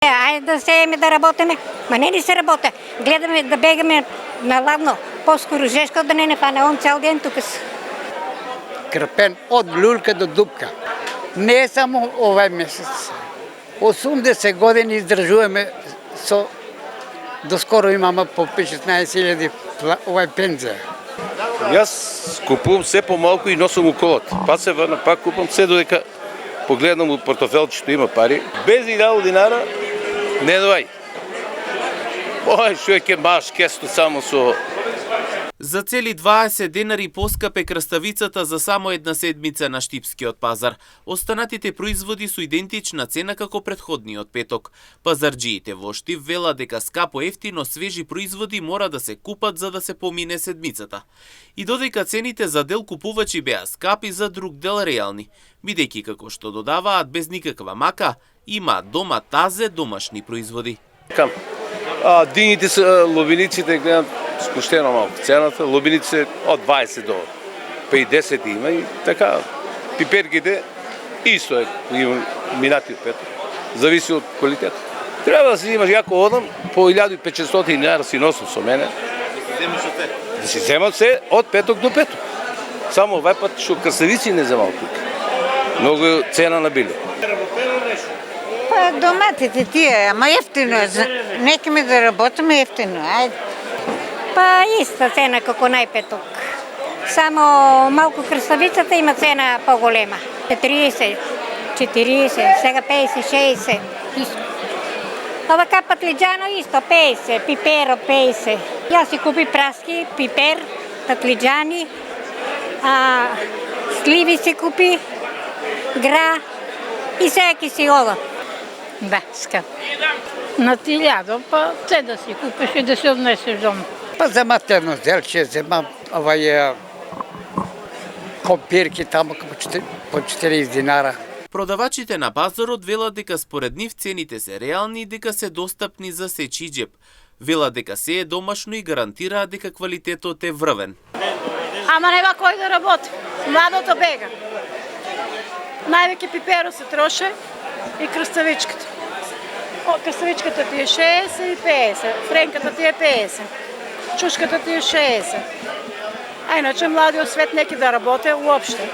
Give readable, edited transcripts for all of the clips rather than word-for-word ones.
Ајде да сееме да работиме, ма не се работа. Гледаме да бегаме на ладно, поскоро жешко да не фане, он цел ден тука си. Крпен од люлка до дупка. Не е само овај месец. 80 години издржуваме со доскоро имаме по 15.000 овај пензија. Јас купувам се помалку и носам у колата. Па се врна, пак купам се додека погледнам у портофелчето има пари. Без 1000 динара не доај. Ој човек е маш кесто само со... За цели 20 денари поскапе краставицата за само една седмица на Штипскиот пазар. Останатите производи со идентична цена како претходниот петок. Пазарџиите во Штип велат дека скапо ефтино свежи производи мора да се купат за да се помине седмицата. И додека цените за дел купувачи беа скапи, за друг дел реални, бидејќи како што додаваат без никаква мака, има дома тазе домашни производи. Дините се лобиниците гледам спуштено малку цената, лобиниците од 20 до 50 има и така. Пиперките исто е, има минати од петок. Зависи од квалитет. Треба да си имаш јако одам, по 1500 динара си носам со мене. Да си земат се од петок до петок. Само овај пат што красавици не земал тука. Многу цена на биле. Па доматите тие, ама ефтино е. Некаме да работиме ефтино, ајде. Па иста цена како најпеток. Само малку краставицата има цена поголема. 30, 40, сега 50, 60. Овака патлиџано исто 50, пиперо 50. Јас си купи праски, пипер, патлиџани, сливи си купи, гра и сега ќе си ода. Да, скапо. На 1000, па те да си купиш и да се однесеш дома. Па земат едно зелче, земам овај компирки таму по 40 динара. Продавачите на пазарот велат дека според нив цените се реални и дека се достапни за сечи џеб. Велат дека се е домашно и гарантираат дека квалитетот е врвен. Ама нема кој да работи. Младото бега. Највеќе пиперо се троше и краставичката. Краставичката ти е 60 и 50, френката ти е 50, чушката ти е 60. А иначе младиот свет неки да работи уопште.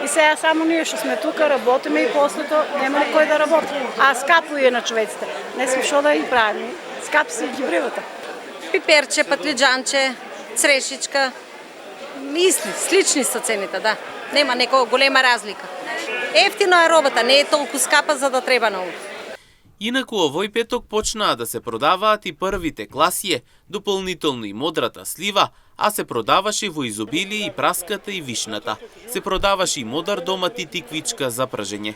И сега само ние што сме тука работиме и послето нема кој да работи. А скапо е на човеците. Не сме што да и правиме. Скапи се и гибривата. Пиперче, патлиџанче, црешичка. Слични са цените, да. Нема некоја голема разлика. Ефтино е робата, не е толку скапа за да треба на ова. Инаку овој петок почнаа да се продаваат и првите класие, дополнително и модрата слива, а се продаваше во изобилие и праската и вишната. Се продаваше и модар домат и тиквичка за пражење.